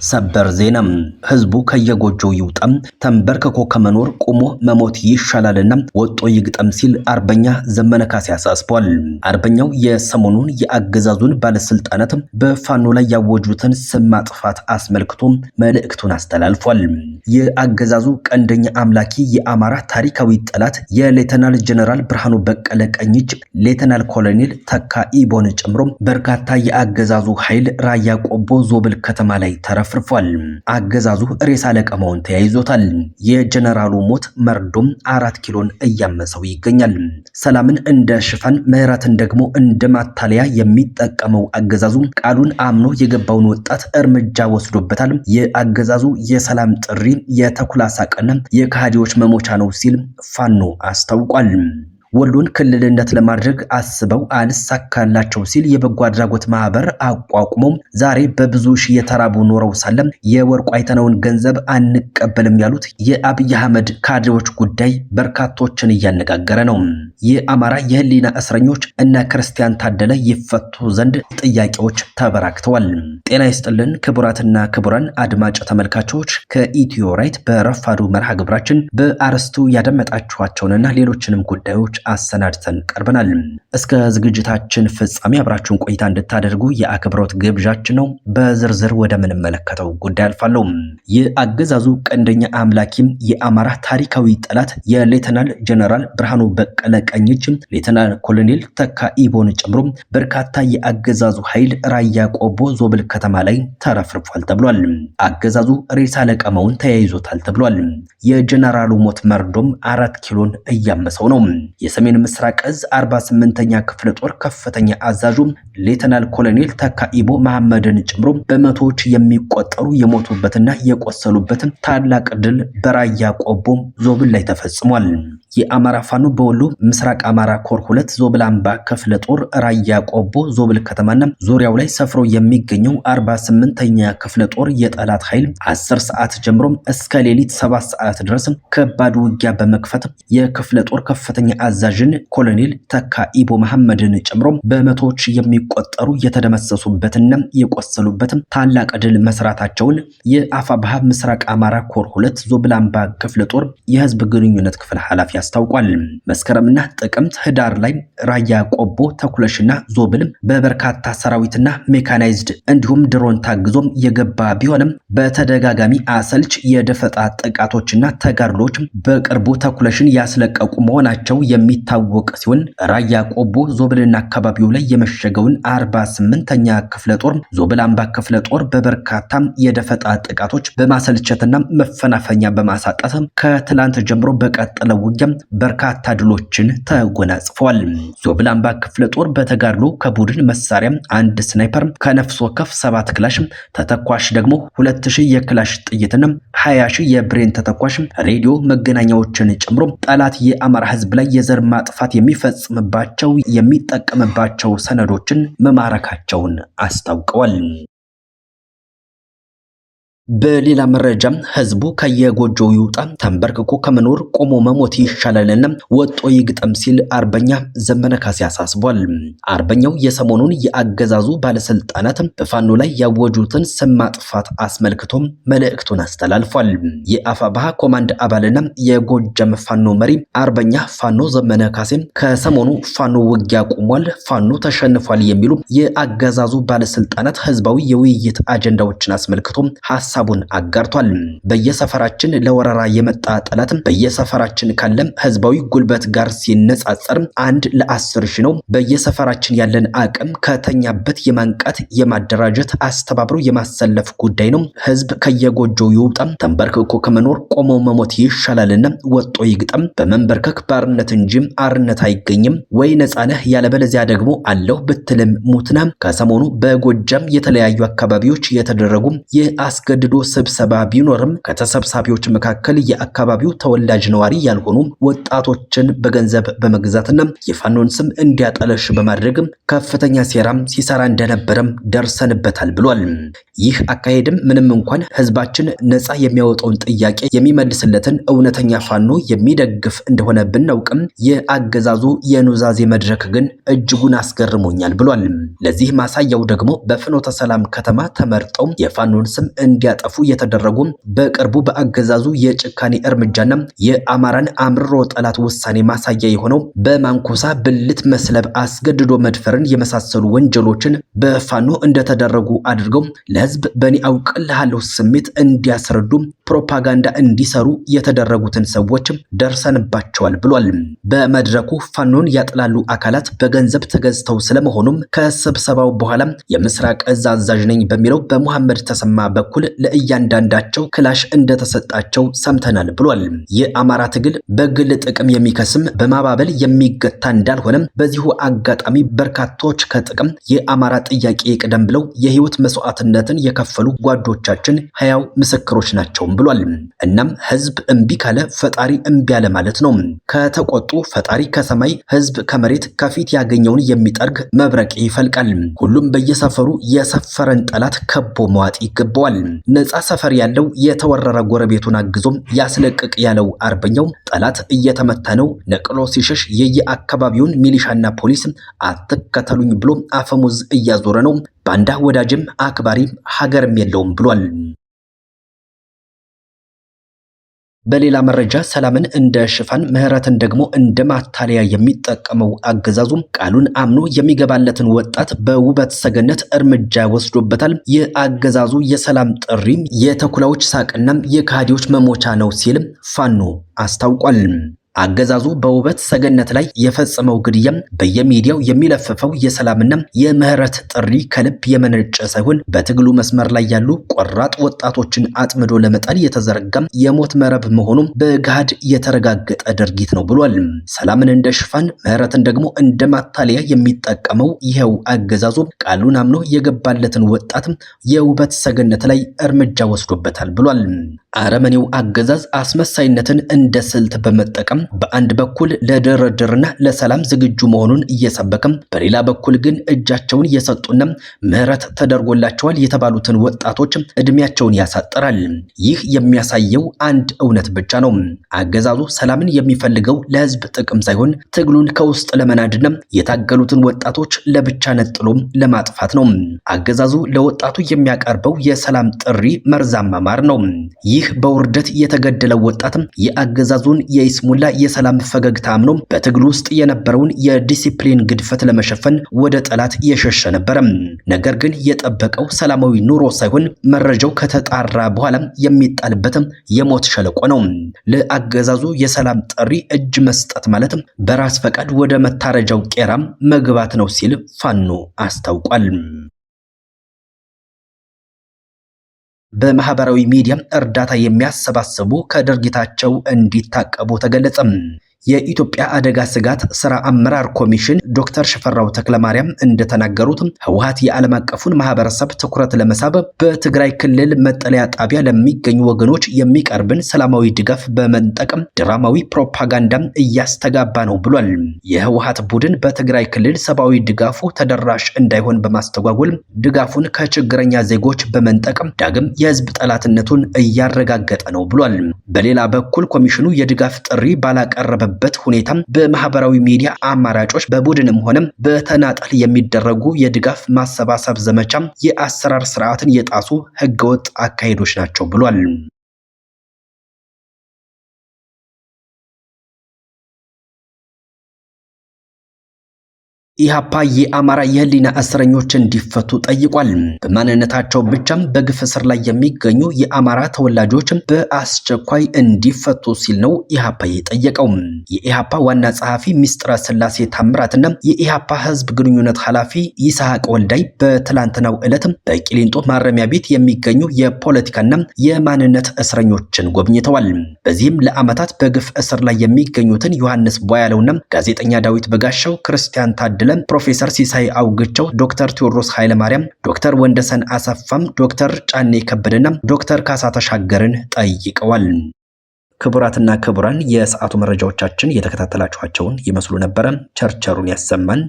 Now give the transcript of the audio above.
ሰበር ዜና ህዝቡ ከየጎጆው ይውጣም ተንበርክኮ ከመኖር ቆሞ መሞት ይሻላልና ወጦ ይግጠም ሲል አርበኛ ዘመነ ካሴ አሳስቧል። አርበኛው የሰሞኑን የአገዛዙን ባለስልጣናት በፋኖ ላይ ያወጁትን ስም ማጥፋት አስመልክቶ መልእክቱን አስተላልፏል። የአገዛዙ ቀንደኛ አምላኪ የአማራ ታሪካዊ ጠላት የሌተናል ጀነራል ብርሃኑ በቀለ ቀኝ እጅ ሌተናል ኮሎኔል ተካ ኢቦን ጨምሮ በርካታ የአገዛዙ ኃይል ራያ ቆቦ ዞብል ከተማ ላይ ተረፍርፏል። አገዛዙ ሬሳ ለቀማውን ተያይዞታል። የጀነራሉ ሞት መርዶም 4 ኪሎን እያመሰው ይገኛል። ሰላምን እንደ ሽፋን ምህረትን ደግሞ እንደ ማታለያ የሚጠቀመው አገዛዙ ቃሉን አምኖ የገባውን ወጣት እርምጃ ወስዶበታል። የአገዛዙ የሰላም ጥሪ የተኩላ ሳቅና የካሃዲዎች መሞቻ ነው ሲል ፋኖ አስታውቋል። ወሎን ክልልነት ለማድረግ አስበው አልሳካላቸው ሲል የበጎ አድራጎት ማህበር አቋቁመው ዛሬ በብዙ ሺህ የተራቡ ኖረው ሳለም የወርቁ አይተነውን ገንዘብ አንቀበልም ያሉት የአብይ አህመድ ካድሬዎች ጉዳይ በርካቶችን እያነጋገረ ነው። የአማራ የህሊና እስረኞች እነ ክርስቲያን ታደለ ይፈቱ ዘንድ ጥያቄዎች ተበራክተዋል። ጤና ይስጥልን ክቡራትና ክቡራን አድማጭ ተመልካቾች ከኢትዮ ራይት በረፋዱ መርሃ ግብራችን በአርስቱ ያደመጣችኋቸውንና ሌሎችንም ጉዳዮች አሰናድተን ቀርበናል። እስከ ዝግጅታችን ፍጻሜ አብራችሁን ቆይታ እንድታደርጉ የአክብሮት ግብዣችን ነው። በዝርዝር ወደ ምንመለከተው ጉዳይ አልፋለሁ። የአገዛዙ ቀንደኛ አምላኪም የአማራ ታሪካዊ ጠላት የሌተናል ጀነራል ብርሃኑ በቀለ ቀኝ እጅ ሌተናል ኮሎኔል ተካ ኢቦን ጨምሮ በርካታ የአገዛዙ ኃይል ራያ ቆቦ ዞብል ከተማ ላይ ተረፍርፏል ተብሏል። አገዛዙ ሬሳ ለቀማውን ተያይዞታል ተብሏል። የጀነራሉ ሞት መርዶም 4 ኪሎን እያመሰው ነው። የሰሜን ምስራቅ እዝ 48ኛ ክፍለ ጦር ከፍተኛ አዛዡ ሌተናል ኮሎኔል ተካ ኢቦ መሐመድን ጨምሮ በመቶዎች የሚቆጠሩ የሞቱበትና የቆሰሉበት ታላቅ ድል በራያ ቆቦ ዞብል ላይ ተፈጽሟል። የአማራ ፋኖ በወሎ ምስራቅ አማራ ኮር 2 ዞብል አምባ ክፍለ ጦር ራያ ቆቦ ዞብል ከተማና ዙሪያው ላይ ሰፍሮ የሚገኘው 48ኛ ክፍለ ጦር የጠላት ኃይል 10 ሰዓት ጀምሮ እስከ ሌሊት 7 ሰዓት ድረስ ከባድ ውጊያ በመክፈት የክፍለ ጦር ከፍተኛ አዛዥን ኮሎኔል ተካ ኢቦ መሐመድን ጨምሮ በመቶዎች የሚቆጠሩ የተደመሰሱበትና የቆሰሉበት ታላቅ ድል መስራታቸውን የአፋብሃ ምስራቅ አማራ ኮር 2 ዞብል አምባ ክፍለ ጦር የህዝብ ግንኙነት ክፍል ኃላፊ አስታውቋል። መስከረምና ጥቅምት ህዳር ላይ ራያ ቆቦ ተኩለሽና ዞብል በበርካታ ሰራዊትና ሜካናይዝድ እንዲሁም ድሮን ታግዞም የገባ ቢሆንም በተደጋጋሚ አሰልች የደፈጣ ጥቃቶችና ተጋድሎች በቅርቡ ተኩለሽን ያስለቀቁ መሆናቸው የሚታወቅ ሲሆን ራያ ቆቦ ዞብልና አካባቢው ላይ የመሸገውን 48ኛ ክፍለ ጦር ዞብል አምባ ክፍለ ጦር በበርካታ የደፈጣ ጥቃቶች በማሰልቸትና መፈናፈኛ በማሳጣት ከትላንት ጀምሮ በቀጠለው ውጊያ በርካታ ድሎችን ተጎናጽፏል። ዞብል አምባ ክፍለ ጦር በተጋድሎ ከቡድን መሳሪያ 1 ስናይፐር ከነፍስ ወከፍ 7 ክላሽ ተተኳሽ ደግሞ 2000 የክላሽ ጥይትና 20000 የብሬን ተተኳሽ ሬዲዮ መገናኛዎችን ጨምሮ ጠላት የአማራ ህዝብ ላይ የዘር ማጥፋት የሚፈጽምባቸው የሚጠቀምባቸው ሰነዶችን መማረካቸውን አስታውቀዋል። በሌላ መረጃ ህዝቡ ከየጎጆው ይውጣ ተንበርክኮ ከመኖር ቆሞ መሞት ይሻላልና ወጦ ይግጠም ሲል አርበኛ ዘመነ ካሴ አሳስቧል። አርበኛው የሰሞኑን የአገዛዙ ባለስልጣናት በፋኖ ላይ ያወጁትን ስም ማጥፋት አስመልክቶ መልእክቱን አስተላልፏል። የአፋብሃ ኮማንድ አባልና የጎጃም ፋኖ መሪ አርበኛ ፋኖ ዘመነ ካሴ ከሰሞኑ ፋኖ ውጊያ ቆሟል፣ ፋኖ ተሸንፏል የሚሉ የአገዛዙ ባለስልጣናት ህዝባዊ የውይይት አጀንዳዎችን አስመልክቶ ሐሳቡን አጋርቷል። በየሰፈራችን ለወረራ የመጣ ጠላት በየሰፈራችን ካለም ህዝባዊ ጉልበት ጋር ሲነጻጸር 1 ለ10 ሺህ ነው። በየሰፈራችን ያለን አቅም ከተኛበት የማንቃት የማደራጀት አስተባብሮ የማሰለፍ ጉዳይ ነው። ህዝብ ከየጎጆው ይውጣም ተንበርክኮ ከመኖር ቆሞ መሞት ይሻላልና ወጦ ይግጠም። በመንበርከክ ባርነት እንጂ አርነት አይገኝም። ወይ ነፃነህ ያለበለዚያ ደግሞ አለው ብትልም ሙትና ከሰሞኑ በጎጃም የተለያዩ አካባቢዎች የተደረጉ የአስገድዶ ስብሰባ ቢኖርም ከተሰብሳቢዎች መካከል የአካባቢው ተወላጅ ነዋሪ ያልሆኑ ወጣቶችን በገንዘብ በመግዛትና የፋኖን ስም እንዲያጠለሽ በማድረግ ከፍተኛ ሴራም ሲሰራ እንደነበረም ደርሰንበታል ብሏል። ይህ አካሄድም ምንም እንኳን ህዝባችን ነፃ የሚያወጣውን ጥያቄ የሚመልስለትን እውነተኛ ፋኖ የሚደግፍ እንደሆነ ብናውቅም የአገዛዙ የኑዛዜ መድረክ ግን እጅጉን አስገርሞኛል ብሏል። ለዚህ ማሳያው ደግሞ በፍኖተ ሰላም ከተማ ተመርጠው የፋኖን ስም እንዲያጠ እንዲያጠፉ የተደረጉ በቅርቡ በአገዛዙ የጭካኔ እርምጃና የአማራን አምርሮ ጠላት ውሳኔ ማሳያ የሆነው በማንኮሳ ብልት መስለብ፣ አስገድዶ መድፈርን የመሳሰሉ ወንጀሎችን በፋኖ እንደተደረጉ አድርገው ለህዝብ በኔ አውቅልሃለሁ ስሜት እንዲያስረዱ ፕሮፓጋንዳ እንዲሰሩ የተደረጉትን ሰዎች ደርሰንባቸዋል ብሏል። በመድረኩ ፋኖን ያጥላሉ አካላት በገንዘብ ተገዝተው ስለመሆኑም ከስብሰባው በኋላ የምስራቅ እዝ አዛዥ ነኝ በሚለው በመሐመድ ተሰማ በኩል ለእያንዳንዳቸው ክላሽ እንደተሰጣቸው ሰምተናል ብሏል። የአማራ ትግል በግል ጥቅም የሚከስም በማባበል የሚገታ እንዳልሆነም በዚሁ አጋጣሚ በርካቶች ከጥቅም የአማራ ጥያቄ ቀደም ብለው የህይወት መስዋዕትነትን የከፈሉ ጓዶቻችን ህያው ምስክሮች ናቸው ብሏል። እናም ህዝብ እምቢ ካለ ፈጣሪ እምቢ አለ ማለት ነው። ከተቆጡ ፈጣሪ ከሰማይ ህዝብ ከመሬት ከፊት ያገኘውን የሚጠርግ መብረቅ ይፈልቃል። ሁሉም በየሰፈሩ የሰፈረን ጠላት ከቦ መዋጥ ይገባዋል። ነፃ ሰፈር ያለው የተወረረ ጎረቤቱን አግዞ ያስለቅቅ ያለው አርበኛው ጠላት እየተመታ ነው ነቅሎ ሲሸሽ የየአካባቢውን ሚሊሻና ፖሊስ አትከተሉኝ ብሎ አፈሙዝ እያዞረ ነው። ባንዳ ወዳጅም አክባሪም ሀገርም የለውም ብሏል። በሌላ መረጃ ሰላምን እንደ ሽፋን ምህረትን ደግሞ እንደ ማታለያ የሚጠቀመው አገዛዙ ቃሉን አምኖ የሚገባለትን ወጣት በውበት ሰገነት እርምጃ ወስዶበታል። የአገዛዙ የሰላም ጥሪም የተኩላዎች ሳቅና የካዲዎች መሞቻ ነው ሲል ፋኖ አስታውቋል። አገዛዙ በውበት ሰገነት ላይ የፈጸመው ግድያም በየሚዲያው የሚለፈፈው የሰላምና የምህረት ጥሪ ከልብ የመነጨ ሳይሆን በትግሉ መስመር ላይ ያሉ ቆራጥ ወጣቶችን አጥምዶ ለመጣል የተዘረጋም የሞት መረብ መሆኑ በጋድ የተረጋገጠ ድርጊት ነው ብሏል። ሰላምን እንደ ሽፋን ምህረትን ደግሞ እንደ ማታለያ የሚጠቀመው ይሄው አገዛዙ ቃሉን አምኖ የገባለትን ወጣት የውበት ሰገነት ላይ እርምጃ ወስዶበታል ብሏል። አረመኔው አገዛዝ አስመሳይነትን እንደ ስልት በመጠቀም በአንድ በኩል ለድርድርና ለሰላም ዝግጁ መሆኑን እየሰበከም በሌላ በኩል ግን እጃቸውን የሰጡና ምህረት ተደርጎላቸዋል የተባሉትን ወጣቶች እድሜያቸውን ያሳጠራል። ይህ የሚያሳየው አንድ እውነት ብቻ ነው። አገዛዙ ሰላምን የሚፈልገው ለህዝብ ጥቅም ሳይሆን ትግሉን ከውስጥ ለመናድና የታገሉትን ወጣቶች ለብቻ ነጥሎም ለማጥፋት ነው። አገዛዙ ለወጣቱ የሚያቀርበው የሰላም ጥሪ መርዛማ ማር ነው። ይህ በውርደት የተገደለው ወጣት የአገዛዙን የይስሙላ የሰላም ፈገግታ አምኖ በትግሉ ውስጥ የነበረውን የዲሲፕሊን ግድፈት ለመሸፈን ወደ ጠላት የሸሸ ነበር። ነገር ግን የጠበቀው ሰላማዊ ኑሮ ሳይሆን መረጃው ከተጣራ በኋላ የሚጣልበት የሞት ሸለቆ ነው። ለአገዛዙ የሰላም ጥሪ እጅ መስጠት ማለት በራስ ፈቃድ ወደ መታረጃው ቄራም መግባት ነው ሲል ፋኖ አስታውቋል። በማህበራዊ ሚዲያ እርዳታ የሚያሰባስቡ ከድርጊታቸው እንዲታቀቡ ተገለጸ። የኢትዮጵያ አደጋ ስጋት ስራ አመራር ኮሚሽን ዶክተር ሽፈራው ተክለማርያም እንደተናገሩት ህወሓት የዓለም አቀፉን ማህበረሰብ ትኩረት ለመሳብ በትግራይ ክልል መጠለያ ጣቢያ ለሚገኙ ወገኖች የሚቀርብን ሰላማዊ ድጋፍ በመጠቀም ድራማዊ ፕሮፓጋንዳ እያስተጋባ ነው ብሏል። የህወሓት ቡድን በትግራይ ክልል ሰብአዊ ድጋፉ ተደራሽ እንዳይሆን በማስተጓጎል ድጋፉን ከችግረኛ ዜጎች በመንጠቅም ዳግም የህዝብ ጠላትነቱን እያረጋገጠ ነው ብሏል። በሌላ በኩል ኮሚሽኑ የድጋፍ ጥሪ ባላቀረበ በት ሁኔታ በማህበራዊ ሚዲያ አማራጮች በቡድንም ሆነ በተናጠል የሚደረጉ የድጋፍ ማሰባሰብ ዘመቻ የአሰራር ስርዓትን የጣሱ ህገወጥ አካሄዶች ናቸው ብሏል። ኢሃፓ የአማራ የህሊና እስረኞች እንዲፈቱ ጠይቋል። በማንነታቸው ብቻም በግፍ እስር ላይ የሚገኙ የአማራ ተወላጆች በአስቸኳይ እንዲፈቱ ሲል ነው ኢሃፓ የጠየቀው። የኢሃፓ ዋና ጸሐፊ ሚስጥረ ስላሴ ታምራትና የኢሃፓ ህዝብ ግንኙነት ኃላፊ ይስሐቅ ወልዳይ በትላንትናው ዕለት በቂሊንጦ ማረሚያ ቤት የሚገኙ የፖለቲካና የማንነት እስረኞችን ጎብኝተዋል። በዚህም ለዓመታት በግፍ እስር ላይ የሚገኙትን ዮሐንስ ቧያለውና ጋዜጠኛ ዳዊት በጋሻው፣ ክርስቲያን ታደለ፣ ፕሮፌሰር ሲሳይ አውግቸው፣ ዶክተር ቴዎድሮስ ኃይለማርያም፣ ዶክተር ወንደሰን አሰፋም፣ ዶክተር ጫኔ ከበደና ዶክተር ካሳ ተሻገርን ጠይቀዋል። ክቡራትና ክቡራን የሰዓቱ መረጃዎቻችን የተከታተላችኋቸውን ይመስሉ ነበረ። ቸርቸሩን ያሰማን።